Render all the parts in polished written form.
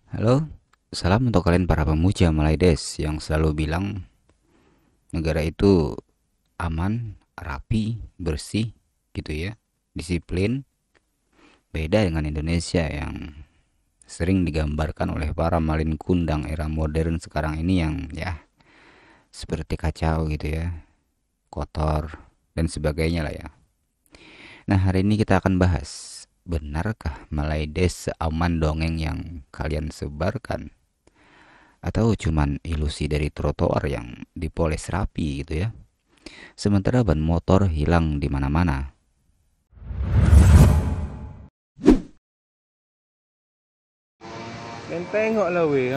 Halo, salam untuk kalian para pemuja Malaides yang selalu bilang negara itu aman, rapi, bersih, gitu ya, disiplin. Beda dengan Indonesia yang sering digambarkan oleh para malin kundang era modern sekarang ini yang ya seperti kacau gitu ya, kotor dan sebagainya lah ya. Nah, hari ini kita akan bahas, benarkah Malaides seaman dongeng yang kalian sebarkan? Atau cuman ilusi dari trotoar yang dipoles rapi gitu ya. Sementara ban motor hilang di mana-mana. Dan tengoklah weh,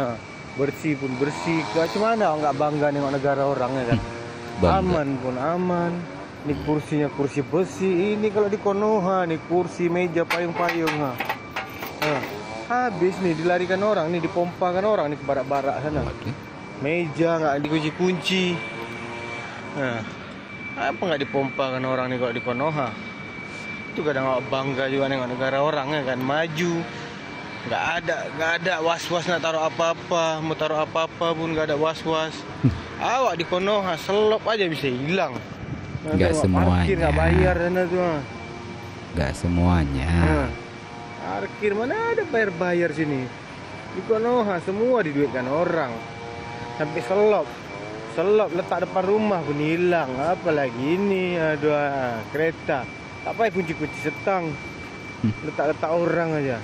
bersih pun bersih. Macam mana nggak bangga nengok negara orang ya kan? Bangga. Aman pun aman. Ini kursinya kursi besi. Ini kalau di Konoha nih kursi meja payung-payung Ha. Habis nih dilarikan orang nih, dipompakan orang nih ke barak-barak sana. Waduh. Meja nggak dikunci-kunci. Nah, apa nggak dipompakan orang nih kalau di Konoha? Itu kadang nggak bangga juga nengok negara orang ya kan, maju. Nggak ada was-was nak taruh apa-apa, mau taruh apa-apa pun nggak ada was-was. Awak di Konoha selop aja bisa hilang. Nah, Gak tengok parkir nggak bayar semuanya. sana tuh. Gak semuanya. Nah, parkir mana ada bayar-bayar sini. Di Konoha semua diduitkan orang. Sampai selop. Selop letak depan rumah pun hilang. Apalagi ini, aduh, kereta. Tak payah kunci-kunci setang. Letak-letak orang aja.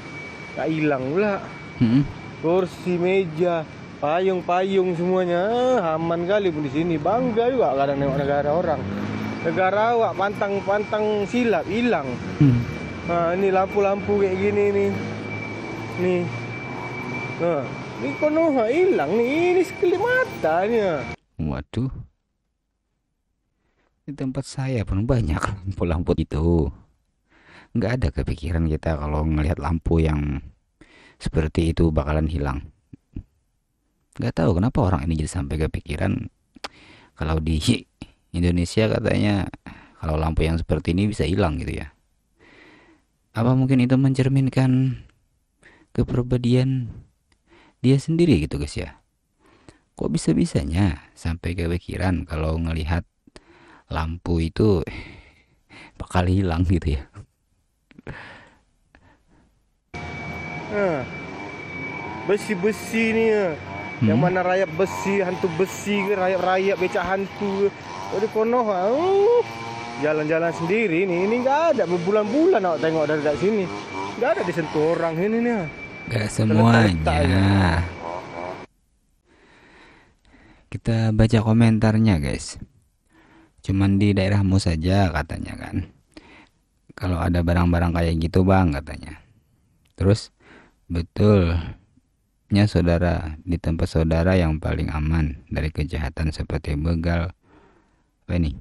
Tak hilang pula. Hmm. Kursi, meja, payung-payung semuanya aman kali pun di sini. Bangga juga kadang nengok negara orang. Negara awak pantang-pantang silap hilang. Hmm. Ini lampu-lampu kayak gini nih. Nih. Nah, ini Konoha hilang nih. Ini sekelip mata nih. Waduh. Di tempat saya pun banyak lampu-lampu itu. Gak ada kepikiran kita kalau ngelihat lampu yang seperti itu bakalan hilang. Gak tahu kenapa orang ini jadi sampai kepikiran kalau di Indonesia katanya kalau lampu yang seperti ini bisa hilang gitu ya. Apa mungkin itu mencerminkan kepribadian dia sendiri gitu guys ya? Kok bisa-bisanya sampai kepikiran kalau ngelihat lampu itu bakal hilang gitu ya? Nah, besi-besi nih. Yang Hmm? mana rayap besi, hantu besi ke, rayap-rayap becak hantu ke. Oh, di Konoha, jalan-jalan sendiri nih. Ini nggak ada berbulan-bulan awak tengok dari sini. Nggak ada disentuh orang ini nih. Gak Terletak-letak aja. semuanya. Kita baca komentarnya guys. Cuman di daerahmu saja katanya kan. Kalau ada barang-barang kayak gitu bang katanya. Terus betulnya saudara di tempat saudara yang paling aman dari kejahatan seperti begal, apa ini,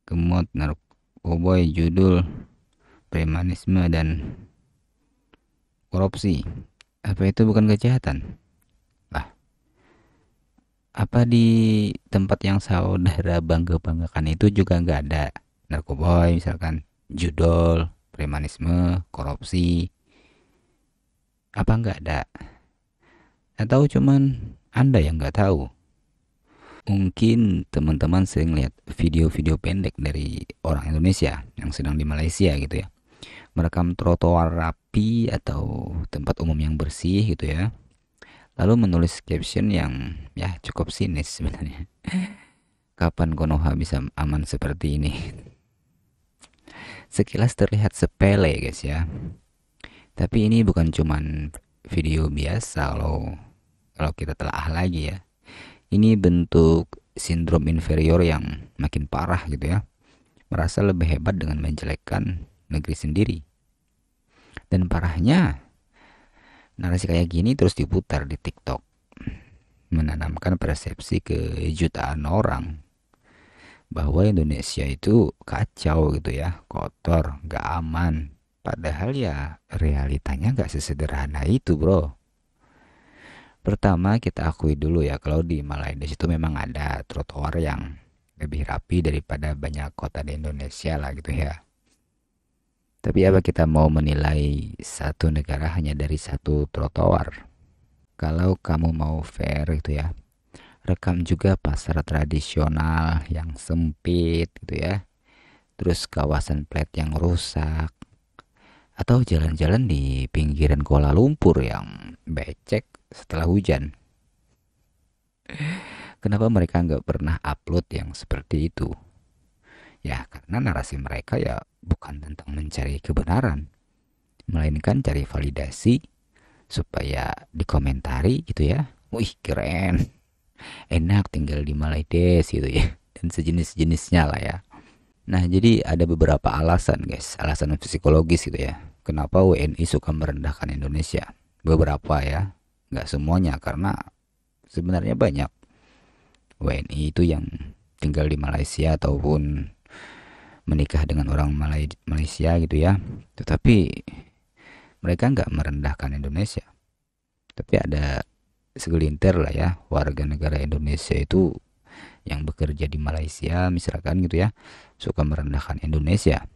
kemot, narkoboy, judul, premanisme dan korupsi. Apa itu bukan kejahatan? Lah, apa di tempat yang saudara bangga-banggakan itu juga nggak ada narkoboy misalkan, judul, premanisme, korupsi? Apa nggak ada? Atau cuman Anda yang nggak tahu? Mungkin teman-teman sering lihat video-video pendek dari orang Indonesia yang sedang di Malaysia gitu ya. Merekam trotoar rapi atau tempat umum yang bersih gitu ya. Lalu menulis caption yang ya cukup sinis sebenarnya. Kapan Konoha bisa aman seperti ini? Sekilas terlihat sepele guys ya. Tapi ini bukan cuman video biasa kalau kalau kita telah lagi ya. Ini bentuk sindrom inferior yang makin parah gitu ya. Merasa lebih hebat dengan menjelekkan negeri sendiri. Dan parahnya, narasi kayak gini terus diputar di TikTok. Menanamkan persepsi ke jutaan orang bahwa Indonesia itu kacau gitu ya, kotor, gak aman. Padahal ya realitanya gak sesederhana itu bro. Pertama kita akui dulu ya kalau di Malaysia itu memang ada trotoar yang lebih rapi daripada banyak kota di Indonesia lah gitu ya. Tapi apa kita mau menilai satu negara hanya dari satu trotoar? Kalau kamu mau fair gitu ya, rekam juga pasar tradisional yang sempit gitu ya. Terus kawasan plat yang rusak, atau jalan-jalan di pinggiran Kuala Lumpur yang becek setelah hujan. Kenapa mereka nggak pernah upload yang seperti itu? Ya karena narasi mereka ya bukan tentang mencari kebenaran, melainkan cari validasi supaya dikomentari gitu ya. Wih keren, enak tinggal di Malaides gitu ya. Dan sejenis-jenisnya lah ya. Nah jadi ada beberapa alasan guys, alasan psikologis gitu ya. Kenapa WNI suka merendahkan Indonesia? Beberapa ya, nggak semuanya karena sebenarnya banyak WNI itu yang tinggal di Malaysia ataupun menikah dengan orang Malaysia gitu ya. Tetapi mereka nggak merendahkan Indonesia. Tapi ada segelintir lah ya warga negara Indonesia itu yang bekerja di Malaysia misalkan gitu ya, suka merendahkan Indonesia.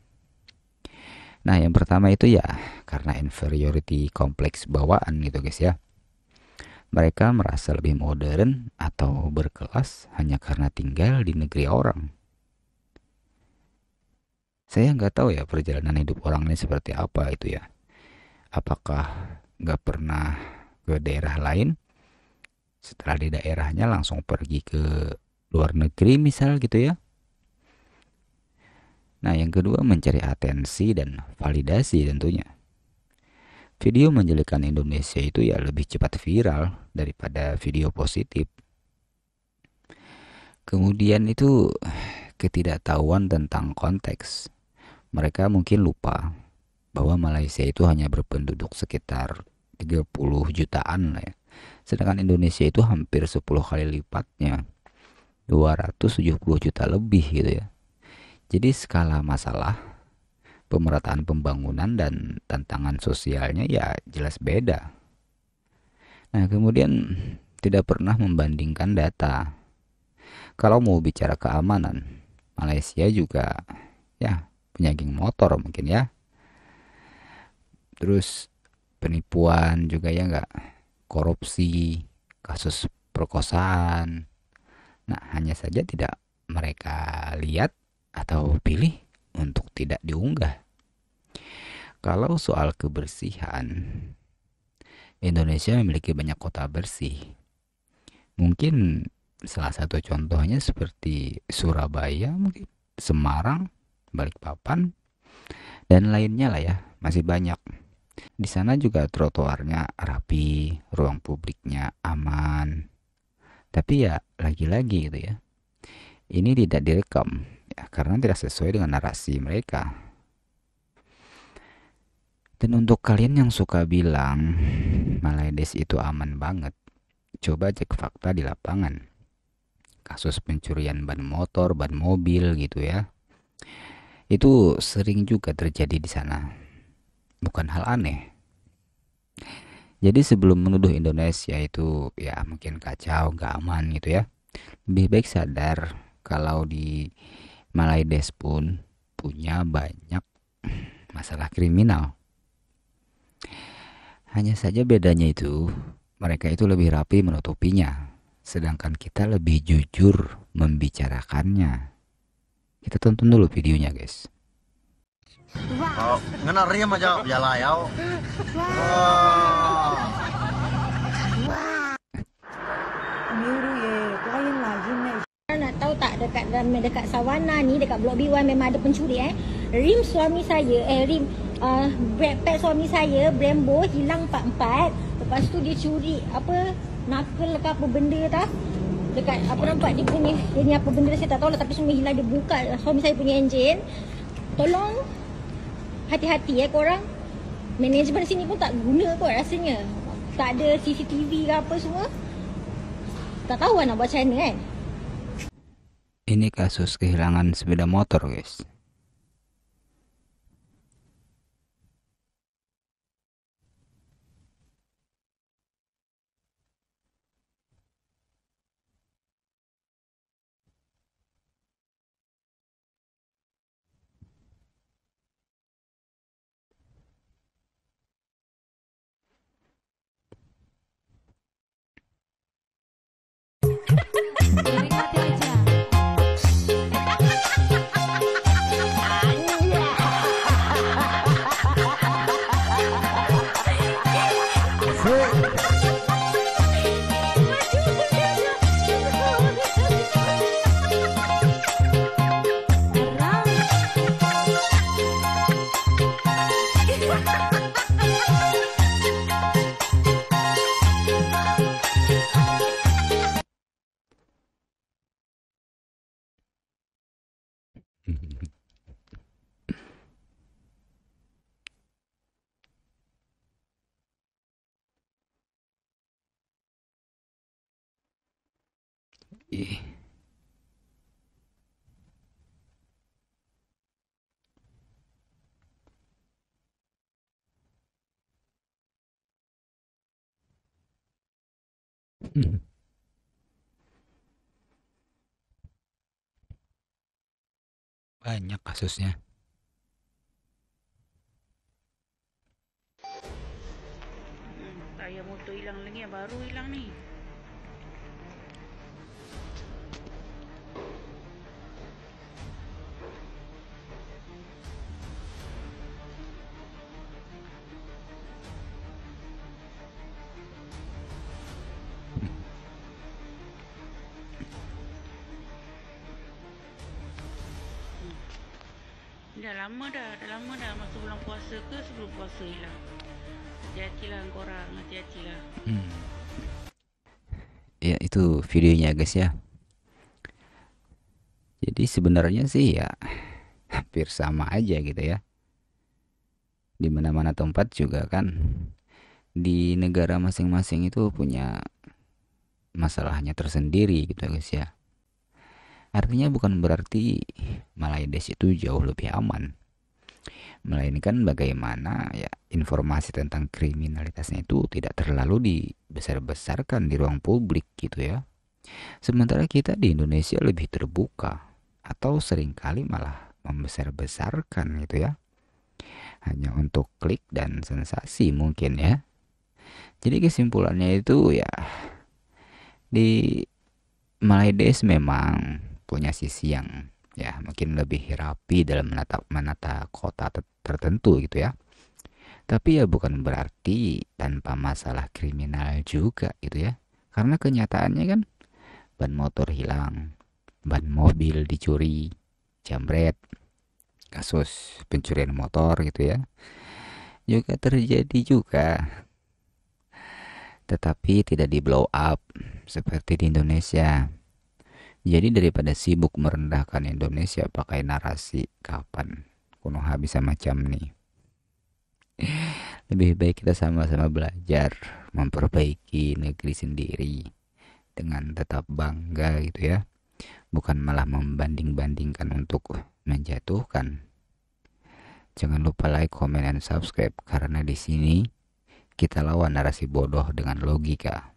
Nah yang pertama itu ya karena inferiority kompleks bawaan gitu guys ya. Mereka merasa lebih modern atau berkelas hanya karena tinggal di negeri orang. Saya nggak tahu ya perjalanan hidup orang ini seperti apa itu ya. Apakah nggak pernah ke daerah lain, setelah di daerahnya langsung pergi ke luar negeri misal gitu ya. Nah yang kedua mencari atensi dan validasi tentunya. Video menjelekan Indonesia itu ya lebih cepat viral daripada video positif. Kemudian itu ketidaktahuan tentang konteks. Mereka mungkin lupa bahwa Malaysia itu hanya berpenduduk sekitar 30 jutaan lah ya. Sedangkan Indonesia itu hampir 10 kali lipatnya, 270 juta lebih gitu ya. Jadi skala masalah, pemerataan pembangunan dan tantangan sosialnya ya jelas beda. Nah, kemudian tidak pernah membandingkan data. Kalau mau bicara keamanan, Malaysia juga ya punya geng motor mungkin ya. Terus penipuan juga ya nggak, korupsi, kasus perkosaan. Nah, hanya saja tidak mereka lihat atau pilih untuk tidak diunggah. Kalau soal kebersihan, Indonesia memiliki banyak kota bersih. Mungkin salah satu contohnya seperti Surabaya, mungkin Semarang, Balikpapan, dan lainnya lah ya. Masih banyak. Di sana juga trotoarnya rapi, ruang publiknya aman. Tapi ya lagi-lagi gitu ya. Ini tidak direkam ya, karena tidak sesuai dengan narasi mereka. Dan untuk kalian yang suka bilang Malaides itu aman banget, coba cek fakta di lapangan. Kasus pencurian ban motor, ban mobil gitu ya. Itu sering juga terjadi di sana. Bukan hal aneh. Jadi sebelum menuduh Indonesia itu ya mungkin kacau, gak aman gitu ya. Lebih baik sadar kalau di Malaides pun punya banyak masalah kriminal. Hanya saja bedanya itu mereka itu lebih rapi menutupinya. Sedangkan kita lebih jujur membicarakannya. Kita tonton dulu videonya guys. Oh, ngena rim aja biala yau. Oh. Biru ye, lain lagi nih. Nak tahu tak dekat Sawana ni, dekat Blok B1 memang ada pencuri Rim suami saya, brake pad suami saya, Brembo hilang 44. Lepas tu dia curi apa, knuckle ke apa benda tak. Dekat apa nampak dia ni apa benda saya tak tahu lah, tapi semua hilang. Dia buka suami saya punya enjin. Tolong hati-hati korang. Manajemen sini pun tak guna kot rasanya. Tak ada CCTV ke apa semua. Tak tahu nak buat macam mana kan. Ini kasus kehilangan sepeda motor guys. Ih. Banyak kasusnya. Tayar motor hilang lagi, baru hilang ni. Dah lama dah masa bulan puasa ke sebelum puasa hilang. Hati-hatilah korang, hati-hatilah. Ya itu videonya guys ya. Jadi sebenarnya sih ya hampir sama aja gitu ya. Di mana-mana tempat juga kan, di negara masing-masing itu punya masalahnya tersendiri gitu guys ya. Artinya bukan berarti Malaydes itu jauh lebih aman, melainkan bagaimana ya informasi tentang kriminalitasnya itu tidak terlalu dibesar-besarkan di ruang publik gitu ya. Sementara kita di Indonesia lebih terbuka, atau seringkali malah membesar-besarkan gitu ya, hanya untuk klik dan sensasi mungkin ya. Jadi kesimpulannya itu ya, di Malaydes memang punya sisi yang ya mungkin lebih rapi dalam menata kota tertentu gitu ya. Tapi ya bukan berarti tanpa masalah kriminal juga gitu ya. Karena kenyataannya kan ban motor hilang, ban mobil dicuri, jambret, kasus pencurian motor gitu ya juga terjadi juga. Tetapi tidak di blow up seperti di Indonesia. Jadi daripada sibuk merendahkan Indonesia pakai narasi kapan Konoha bisa macam nih, lebih baik kita sama-sama belajar memperbaiki negeri sendiri dengan tetap bangga gitu ya, bukan malah membanding-bandingkan untuk menjatuhkan. Jangan lupa like, comment, dan subscribe karena di sini kita lawan narasi bodoh dengan logika.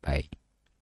Bye.